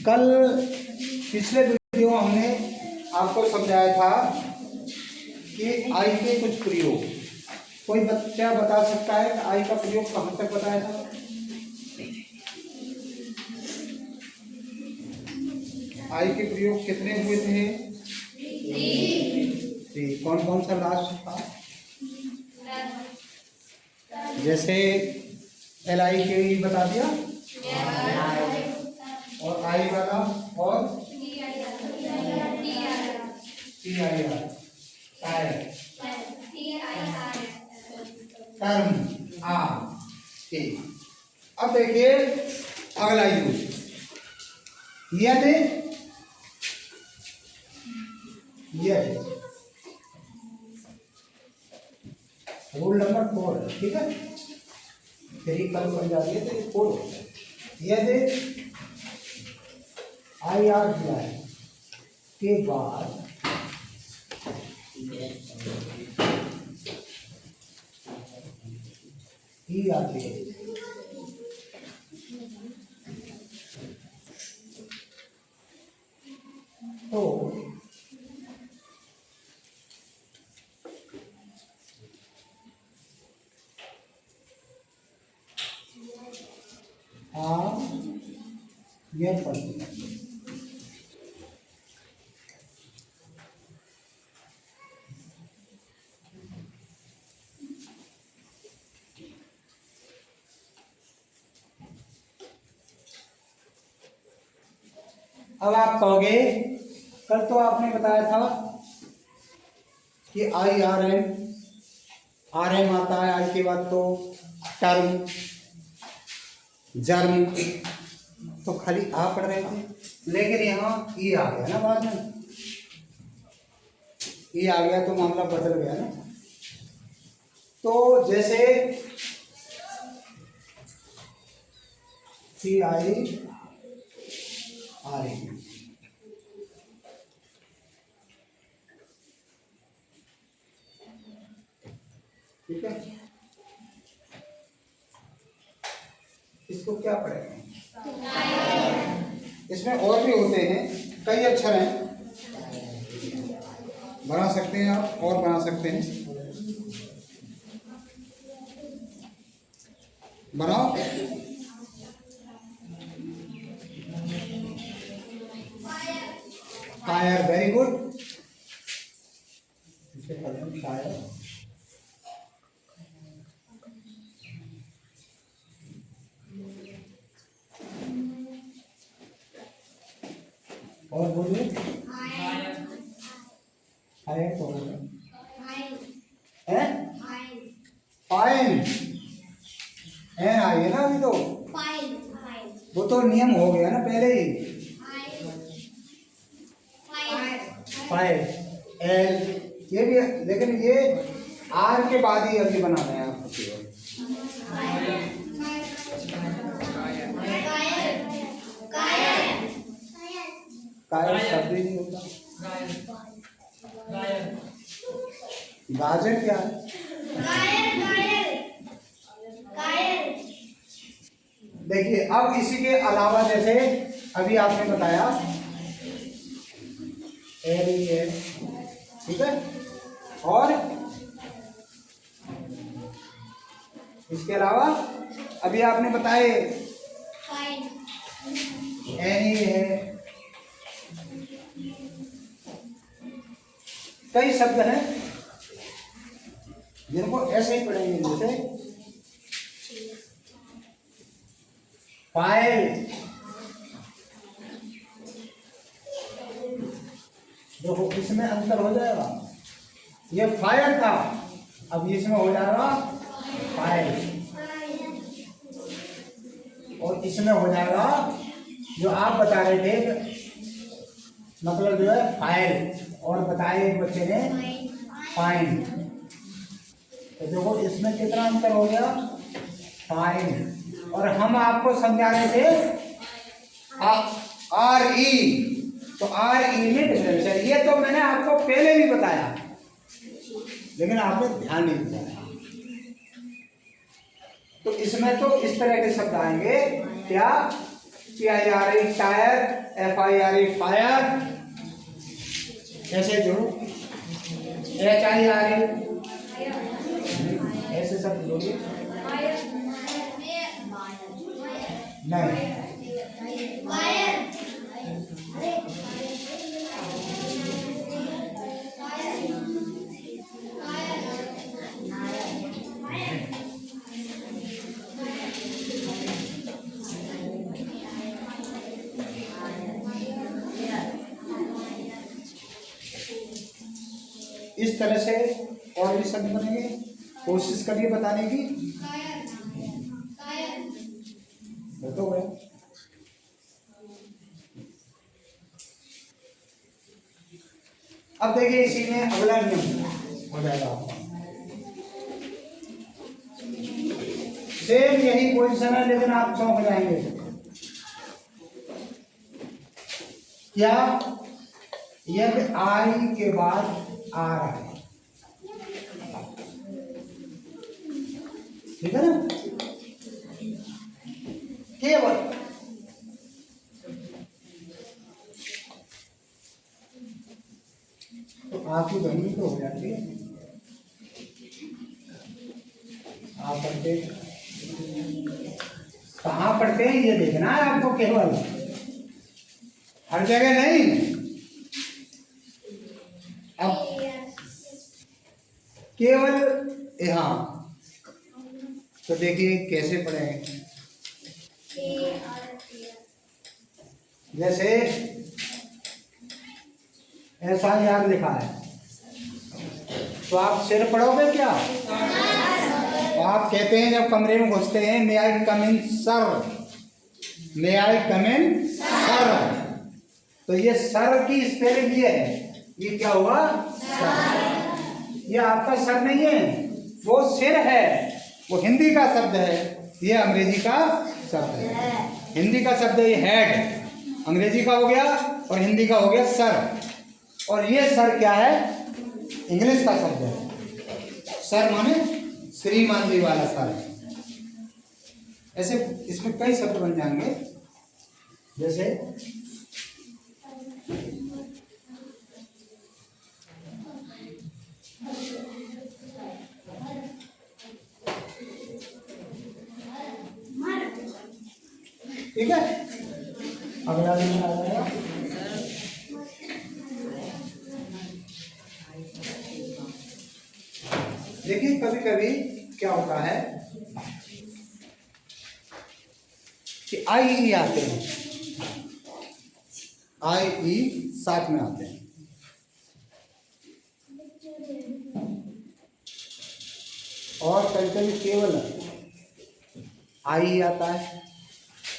कल पिछले वीडियो हमने आपको समझाया था कि आई के कुछ प्रयोग। कोई बच्चा बता सकता है कि आई का प्रयोग कहाँ तक बताया था? आई के प्रयोग कितने हुए थे? कौन कौन सा लास्ट था? जैसे एल आई के बता दिया, और आई वाला, और टी आई आर, टर्म आ के। अब देखिए अगला यूज, यदि रूल नंबर 4, ठीक है, 3 कल बन जाती है तो ये 4 होता है। यदि आई आर दिया है के बाद ही आती है, तो यह पढ़ती है। अब आप कहोगे कल तो आपने बताया था कि आई आर एम आता है, आई के बाद तो टर्म, जर्म, तो खाली आ पढ़ रहे थे, लेकिन यहाँ ई आ गया ना बाद में, ई आ गया तो मामला बदल गया ना। तो जैसे सी आई आर ए, ठीक है, इसको क्या पढ़ेंगे? इसमें और भी होते हैं, कई अक्षर हैं, बना सकते हैं आप, और बना सकते हैं, बनाओ। Fire, very good, fire. और बोलिए, फायर तो होगा, फाइन, एन आई है ना अभी तो, वो तो नियम हो गया ना पहले ही, फाइव एल, ये भी, लेकिन ये आर के बाद ही अभी बना रहे हैं आपको केवल। कायर शब्द ही नहीं होता। गाजर क्या है? देखिए अब इसी के अलावा जैसे अभी आपने बताया एल, ठीक है, और इसके अलावा अभी आपने बताए एनी है, कई शब्द हैं जिनको ऐसे ही पढ़ेंगे, जैसे फाइल, देखो इसमें अंतर हो जाएगा, ये फायर था, अब इसमें हो जाएगा फाइल, और इसमें हो जाएगा जो आप बता रहे थे, मतलब जो है फाइल, और बताए एक बच्चे ने फाइन, तो देखो इसमें कितना अंतर हो गया, फाइन। और हम आपको समझा रहे थे आर ई, तो आर ई में डिफरेंस है, ये तो मैंने आपको पहले भी बताया, लेकिन आपने ध्यान नहीं दिया। तो इसमें तो इस तरह के शब्द आएंगे, क्या, TIRE टायर, FIRE फायर, ऐसे जोड़ो, HIRE ऐसे सब जोड़िए। नहीं, इस तरह से और भी शब्द बनेंगे, कोशिश करिए बताने की। तो गए। अब देखिए इसी में अगला नियम हो जाएगा आपका, सेम यही पोजीशन है लेकिन आप चौंक जाएंगे। क्या यदि आई के बाद आ रहा है, ठीक है ना, केवल तो आपकी बहनी तो हो जाती है। आप पढ़ते कहाँ पढ़ते हैं ये देखना है आपको, केवल हर जगह नहीं। अब केवल यहाँ तो देखिए कैसे पढ़ेंगे, जैसे ऐसा याद लिखा है तो आप सिर पढ़ोगे क्या? तो आप कहते हैं जब कमरे में घुसते हैं, मे आई कम इन सर, मे आई कम इन सर, तो ये सर की स्पेलिंग ये है, ये क्या हुआ? सर। ये आपका सर नहीं है, वो सिर है, वो हिंदी का शब्द है, ये अंग्रेजी का शब्द है। हिंदी का शब्द ये हेड, अंग्रेजी का हो गया और हिंदी का हो गया सर। और ये सर क्या है? इंग्लिश का शब्द है। सर माने श्रीमान जी वाला सर। ऐसे इसमें कई शब्द बन जाएंगे, जैसे ठीक है। अगला दिन आ जाएगा, देखिए कभी कभी क्या होता है कि आई ई आते हैं, आई ई साथ में आते हैं, और कभी कभी केवल आई आता है,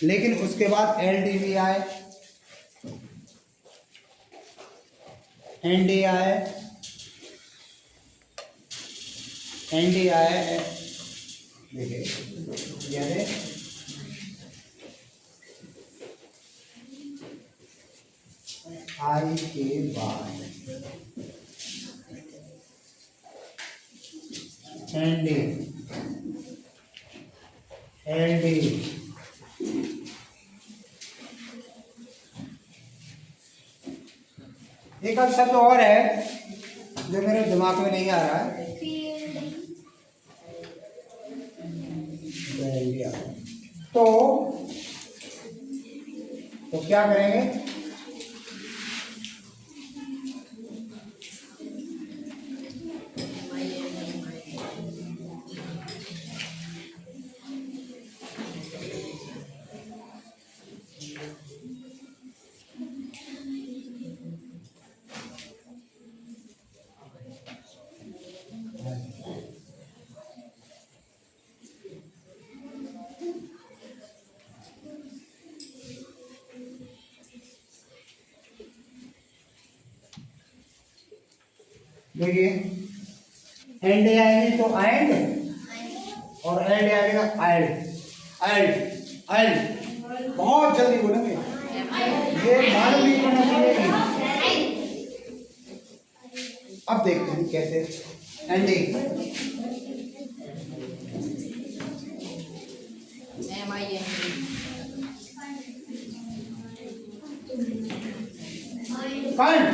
लेकिन उसके बाद एल डी भी आए, एन डी आए, एन डी आए, देखिए यानी आई के बाद एन डी, एल डी, एक और शब्द और है जो मेरे दिमाग में नहीं आ रहा है, तो क्या करेंगे? देखिए एंड आएगी तो एंड, और एंड आएगा एल्ड, एल्ड, एल्ड, बहुत जल्दी बोलेंगे, ये मालूम नहीं पड़ना चाहिए। अब देखते हैं कैसे एंडिंग, फाइंड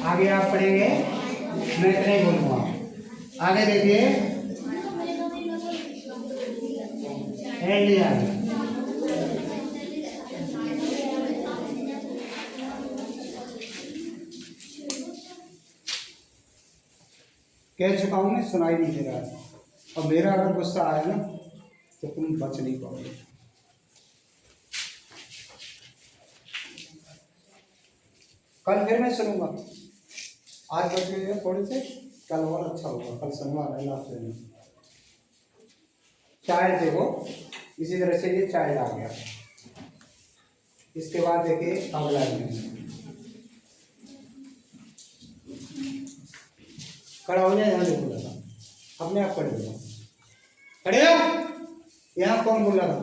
आगे आप पढ़ेंगे, मैं इतना ही बोलूँगा। आगे देखिए, एलियन कह चुका हूँ मैं, सुनाई नहीं दे रहा है। और मेरा अगर गुस्सा आया ना तो तुम बच नहीं पाओगे। कल फिर मैं सुनूंगा, आज बच गए थोड़े से, कल और अच्छा होगा। कल शनिवार है, लास्ट दिन। चाइल्ड देखो, इसी तरह से ये चाइल्ड आ गया। इसके बाद देखिए अगला में खड़ा हो जाए। यहाँ देखो लगा, अपने आप खड़े हो जाओ, खड़े हो। यहाँ कौन बोल रहा था?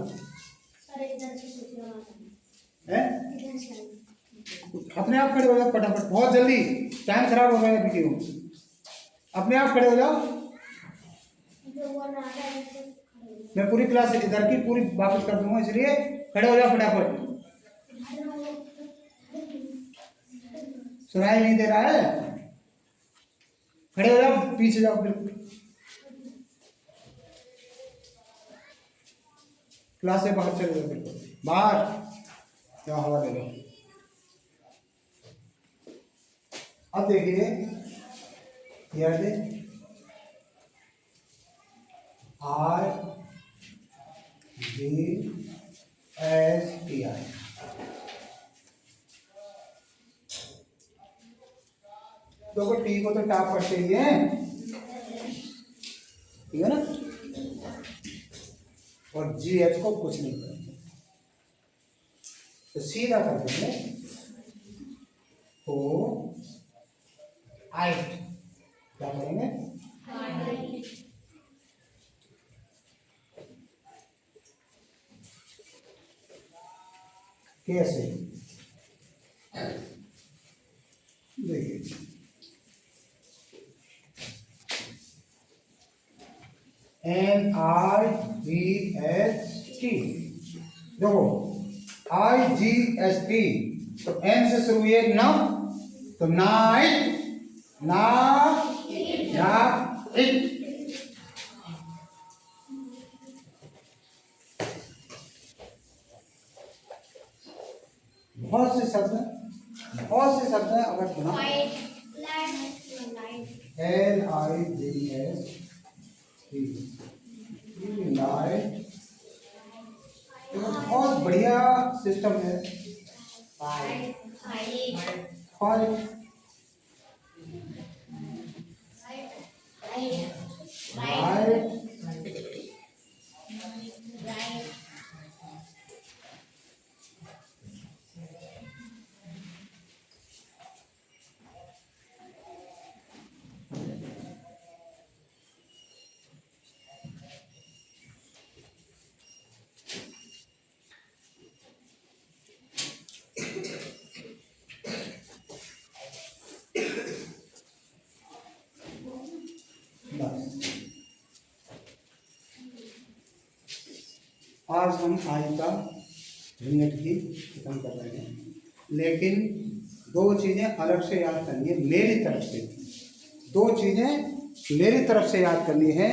अपने आप खड़े हो जाओ फटाफट, बहुत जल्दी, टाइम खराब हो रहा है वीडियो। अपने आप खड़े हो जाओ। मैं पूरी क्लास इधर की पूरी वापस कर दूंगा, इसलिए खड़े हो जाओ फटाफट। सुनाई नहीं दे रहा है? खड़े हो जाओ, पीछे जाओ बिल्कुल। क्लास से बाहर चले जाओ, बिल्कुल बाहर जाओ, हवा ले लो। अब देखिए याद है, RGSTI। तो टी को तो टाप पढ़ते ही है, ठीक है ना, और GH को कुछ नहीं करेंगे, तो सीधा कर देंगे ओ आइट। क्या करेंगे? कैसे? देखिए, NIGST, देखो IGST, तो N से शुरू हुई है ना, तो नाइट ना इट। बहुत से शब्द हैं, अगर सुना LIGST लाइट, बहुत बढ़िया सिस्टम है। आज हम आई का झंझट की खत्म कर रहे हैं, लेकिन दो चीज़ें अलग से याद करनी है मेरी तरफ से। दो चीज़ें मेरी तरफ से याद करनी है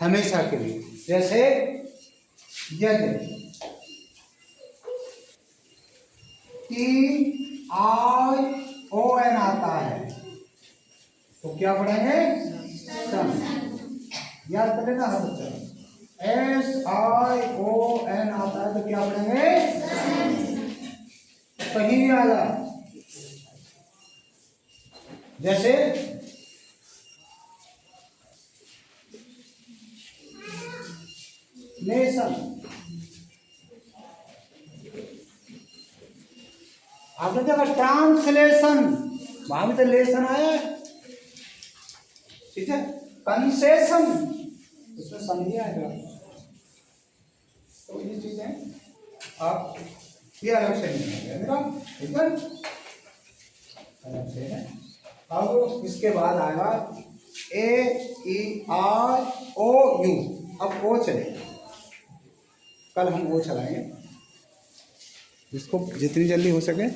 हमेशा के लिए। जैसे यदि TION आता है तो क्या पढ़ेंगे? सन। याद कर लेना हर बच्चा। SION आता है तो क्या पढ़ेंगे? कहीं भी आ जाए। जैसे नेशन, आपने देखा ट्रांसलेशन, वहां भी तो लेसन आया, ठीक है। कंसेशन, इसमें समझिए आएगा। तो ये चीजें आप ये अलग से नहीं है मेरा, ठीक है, अलग से है। अब इसके बाद आएगा A-E-I-O-U। अब ओ चलेगा, कल हम वो चलाएंगे, इसको जितनी जल्दी हो सके